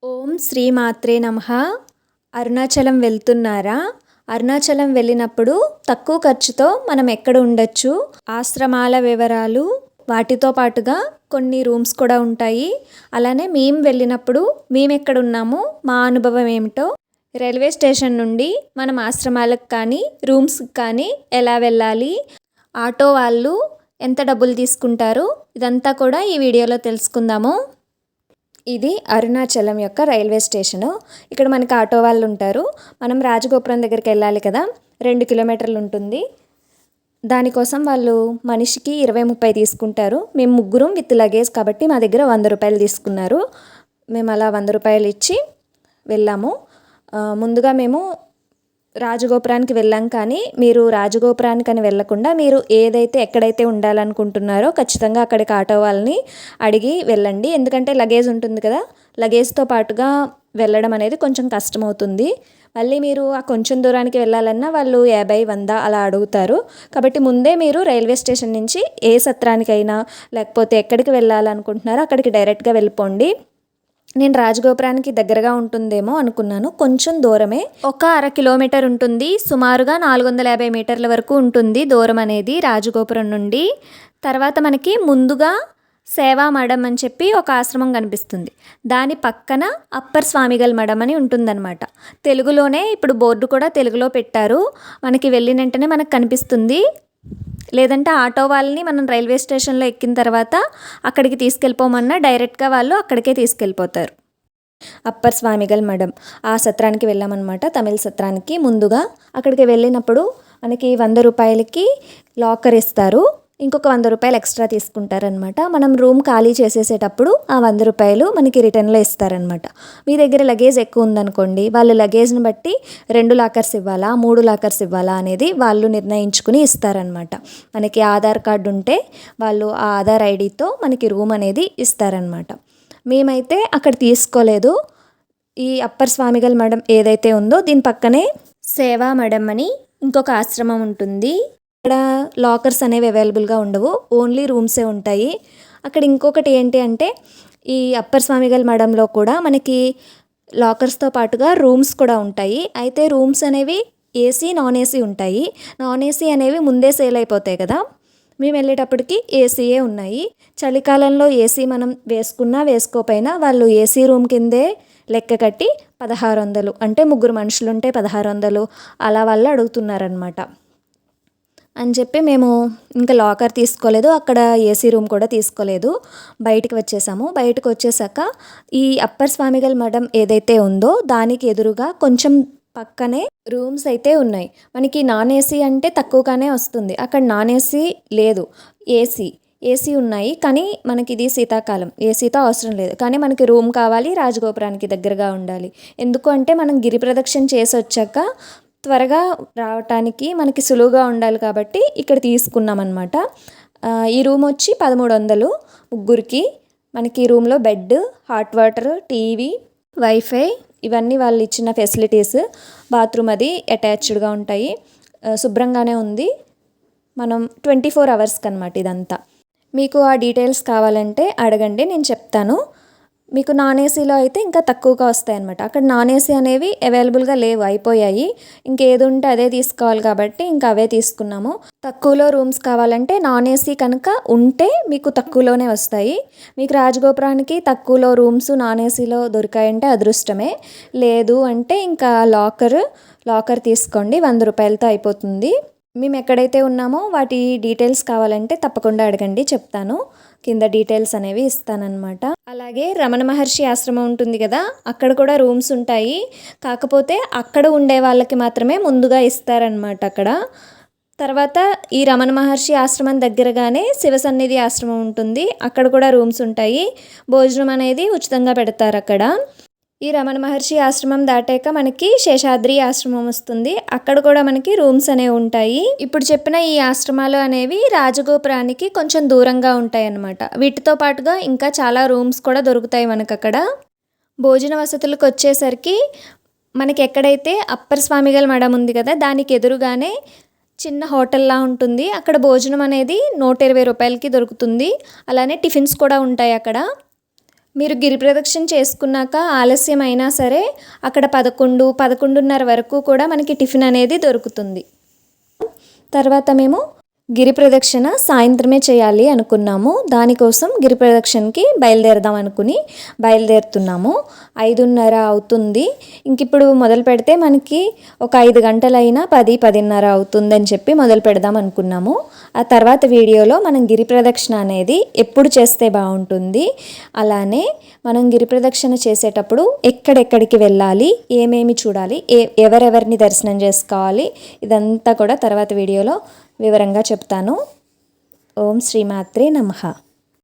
ఓం శ్రీ మాత్రే నమః. అరుణాచలం వెళ్తున్నారా? అరుణాచలం వెళ్ళినప్పుడు తక్కువ ఖర్చుతో మనం ఎక్కడ ఉండొచ్చు, ఆశ్రమాల వివరాలు, వాటితో పాటుగా కొన్ని రూమ్స్ కూడా ఉంటాయి. అలానే మేము వెళ్ళినప్పుడు మేము ఎక్కడ ఉన్నామో మా అనుభవం ఏమిటో, రైల్వే స్టేషన్ నుండి మనం ఆశ్రమాలకు కానీ రూమ్స్కి కానీ ఎలా వెళ్ళాలి, ఆటో వాళ్ళు ఎంత డబ్బులు తీసుకుంటారు, ఇదంతా కూడా ఈ వీడియోలో తెలుసుకుందాము. ఇది అరుణాచలం యొక్క రైల్వే స్టేషను. ఇక్కడ మనకి ఆటో వాళ్ళు ఉంటారు. మనం రాజగోపురం దగ్గరికి వెళ్ళాలి కదా, 2 కిలోమీటర్లు ఉంటుంది. దానికోసం వాళ్ళు మనిషికి 20-30 తీసుకుంటారు. మేము ముగ్గురం విత్ లగేజ్ కాబట్టి మా దగ్గర 100 రూపాయలు తీసుకున్నారు. మేము అలా 100 రూపాయలు ఇచ్చి వెళ్ళాము. ముందుగా మేము రాజగోపురానికి వెళ్ళాం, కానీ మీరు రాజగోపురానికి అని వెళ్ళకుండా మీరు ఏదైతే ఎక్కడైతే ఉండాలనుకుంటున్నారో ఖచ్చితంగా అక్కడికి ఆటో వాళ్ళని అడిగి వెళ్ళండి. ఎందుకంటే లగేజ్ ఉంటుంది కదా, లగేజ్తో పాటుగా వెళ్ళడం అనేది కొంచెం కష్టమవుతుంది. మళ్ళీ మీరు ఆ కొంచెం దూరానికి వెళ్ళాలన్నా వాళ్ళు 50-100 అలా అడుగుతారు. కాబట్టి ముందే మీరు రైల్వే స్టేషన్ నుంచి ఏ సత్రానికైనా లేకపోతే ఎక్కడికి వెళ్ళాలనుకుంటున్నారో అక్కడికి డైరెక్ట్గా వెళ్ళిపోండి. నేను రాజగోపురానికి దగ్గరగా ఉంటుందేమో అనుకున్నాను. కొంచెం దూరమే, ఒక 1/2 కిలోమీటర్ ఉంటుంది. సుమారుగా 450 మీటర్ల వరకు ఉంటుంది దూరం అనేది రాజగోపురం నుండి. తర్వాత మనకి ముందుగా సేవా మఠం అని చెప్పి ఒక ఆశ్రమం కనిపిస్తుంది. దాని పక్కన అప్పర్ స్వామిగల్ మఠం అని ఉంటుందన్నమాట. తెలుగులోనే ఇప్పుడు బోర్డు కూడా తెలుగులో పెట్టారు. మనకి వెళ్ళిన వెంటనే మనకు కనిపిస్తుంది. లేదంటే ఆటో వాళ్ళని మనం రైల్వే స్టేషన్లో ఎక్కిన తర్వాత అక్కడికి తీసుకెళ్ళిపోమన్నా డైరెక్ట్గా వాళ్ళు అక్కడికే తీసుకెళ్ళిపోతారు. అప్పర్ స్వామిగల్ మఠం ఆ సత్రానికి వెళ్ళామన్నమాట, తమిళ సత్రానికి. ముందుగా అక్కడికి వెళ్ళినప్పుడు మనకి 100 రూపాయలకి లాకర్ ఇస్తారు. ఇంకొక 100 రూపాయలు ఎక్స్ట్రా తీసుకుంటారనమాట. మనం రూమ్ ఖాళీ చేసేసేటప్పుడు ఆ 100 రూపాయలు మనకి రిటర్న్లో ఇస్తారనమాట. మీ దగ్గర లగేజ్ ఎక్కువ ఉందనుకోండి, వాళ్ళు లగేజ్ని బట్టి 2 లాకర్స్ ఇవ్వాలా 3 లాకర్స్ ఇవ్వాలా అనేది వాళ్ళు నిర్ణయించుకుని ఇస్తారనమాట. మనకి ఆధార్ కార్డు ఉంటే వాళ్ళు ఆ ఆధార్ ఐడితో మనకి రూమ్ అనేది ఇస్తారనమాట. మేమైతే అక్కడ తీసుకోలేదు. ఈ అప్పర్ స్వామిగల్ మఠం ఏదైతే ఉందో దీని పక్కనే సేవా మఠం అని ఇంకొక ఆశ్రమం ఉంటుంది. అక్కడ లాకర్స్ అనేవి అవైలబుల్గా ఉండవు, ఓన్లీ రూమ్సే ఉంటాయి. అక్కడ ఇంకొకటి ఏంటి అంటే, ఈ అప్పర్ స్వామిగల్ మఠంలో కూడా మనకి లాకర్స్తో పాటుగా రూమ్స్ కూడా ఉంటాయి. అయితే రూమ్స్ అనేవి ఏసీ నాన్ ఏసీ ఉంటాయి. నాన్ ఏసీ అనేవి ముందే సేల్ అయిపోతాయి కదా, మేము వెళ్ళేటప్పటికి ఏసీయే ఉన్నాయి. చలికాలంలో ఏసీ మనం వేసుకున్నా వేసుకోపోయినా వాళ్ళు ఏసీ రూమ్ కిందే లెక్క కట్టి 1600, అంటే 3 మనుషులుంటే 1600 అలా వాళ్ళు అడుగుతున్నారనమాట. అని చెప్పి మేము ఇంకా లాకర్ తీసుకోలేదు, అక్కడ ఏసీ రూమ్ కూడా తీసుకోలేదు. బయటికి వచ్చేసాము. బయటకు వచ్చేసాక ఈ అప్పర్ స్వామిగల్ మఠం ఏదైతే ఉందో దానికి ఎదురుగా కొంచెం పక్కనే రూమ్స్ అయితే ఉన్నాయి. మనకి నాన్ ఏసీ అంటే తక్కువగానే వస్తుంది, అక్కడ నాన్ ఏసీ లేదు, ఏసీ ఉన్నాయి. కానీ మనకి ఇది శీతాకాలం, ఏసీతో అవసరం లేదు. కానీ మనకి రూమ్ కావాలి, రాజగోపురానికి దగ్గరగా ఉండాలి. ఎందుకు అంటే మనం గిరి ప్రదక్షిణ చేసి వచ్చాక త్వరగా రావటానికి మనకి సులువుగా ఉండాలి కాబట్టి ఇక్కడ తీసుకున్నాం అనమాట. ఈ రూమ్ వచ్చి 1300 ముగ్గురికి. మనకి ఈ రూమ్లో bed, hot water, TV, wifi ఇవన్నీ వాళ్ళు ఇచ్చిన ఫెసిలిటీస్. బాత్రూమ్ అది అటాచ్డ్గా ఉంటాయి. శుభ్రంగానే ఉంది. మనం 24 అవర్స్కి అనమాట ఇదంతా. మీకు ఆ డీటెయిల్స్ కావాలంటే అడగండి, నేను చెప్తాను. మీకు నాన్ ఏసీలో అయితే ఇంకా తక్కువగా వస్తాయి అనమాట. అక్కడ నాన్ ఏసీ అనేవి అవైలబుల్గా లేవు, అయిపోయాయి. ఇంకేది ఉంటే అదే తీసుకోవాలి కాబట్టి ఇంకా అవే తీసుకున్నాము. తక్కువలో రూమ్స్ కావాలంటే నాన్ ఏసీ కనుక ఉంటే మీకు తక్కువలోనే వస్తాయి. మీకు రాజగోపురానికి తక్కువలో రూమ్స్ నాన్ ఏసీలో దొరికాయంటే అదృష్టమే. లేదు అంటే ఇంకా లాకర్ తీసుకోండి, 100 రూపాయలతో అయిపోతుంది. మేము ఎక్కడైతే ఉన్నామో వాటి డీటెయిల్స్ కావాలంటే తప్పకుండా అడగండి, చెప్తాను. కింద డీటెయిల్స్ అనేవి ఇస్తానన్నమాట. అలాగే రమణ మహర్షి ఆశ్రమం ఉంటుంది కదా, అక్కడ కూడా రూమ్స్ ఉంటాయి. కాకపోతే అక్కడ ఉండే వాళ్ళకి మాత్రమే ముందుగా ఇస్తారనమాట అక్కడ. తర్వాత ఈ రమణ మహర్షి ఆశ్రమం దగ్గరగానే శివసన్నిధి ఆశ్రమం ఉంటుంది, అక్కడ కూడా రూమ్స్ ఉంటాయి. భోజనం అనేది ఉచితంగా పెడతారు అక్కడ. ఈ రమణ మహర్షి ఆశ్రమం దాటాక మనకి శేషాద్రి ఆశ్రమం వస్తుంది, అక్కడ కూడా మనకి రూమ్స్ అనేవి ఉంటాయి. ఇప్పుడు చెప్పిన ఈ ఆశ్రమాలు అనేవి రాజగోపురానికి కొంచెం దూరంగా ఉంటాయి అన్నమాట. వీటితో పాటుగా ఇంకా చాలా రూమ్స్ కూడా దొరుకుతాయి మనకు అక్కడ. భోజన వసతులకు వచ్చేసరికి మనకి ఎక్కడైతే అప్పర్ స్వామిగల్ మఠం ఉంది కదా, దానికి ఎదురుగానే చిన్న హోటల్లా ఉంటుంది. అక్కడ భోజనం అనేది 120 రూపాయలకి దొరుకుతుంది. అలానే టిఫిన్స్ కూడా ఉంటాయి అక్కడ. మీరు గిరి ప్రదక్షిణ చేసుకున్నాక ఆలస్యం అయినా సరే అక్కడ 11-11:30 వరకు కూడా మనకి టిఫిన్ అనేది దొరుకుతుంది. తర్వాత మేము గిరి ప్రదక్షిణ సాయంత్రమే చేయాలి అనుకున్నాము. దానికోసం గిరి ప్రదక్షిణకి బయలుదేరదాం అనుకుని బయలుదేరుతున్నాము. 5:30 అవుతుంది. ఇంక ఇప్పుడు మొదలు పెడితే మనకి ఒక 5 గంటలైనా 10-10:30 అవుతుందని చెప్పి మొదలు పెడదాం అనుకున్నాము. ఆ తర్వాత వీడియోలో మనం గిరి ప్రదక్షిణ అనేది ఎప్పుడు చేస్తే బాగుంటుంది, అలానే మనం గిరి ప్రదక్షిణ చేసేటప్పుడు ఎక్కడెక్కడికి వెళ్ళాలి, ఏమేమి చూడాలి, ఎవరెవరిని దర్శనం చేసుకోవాలి, ఇదంతా కూడా తర్వాత వీడియోలో వివరంగా చెప్తాను. ఓం శ్రీమాత్రే నమః.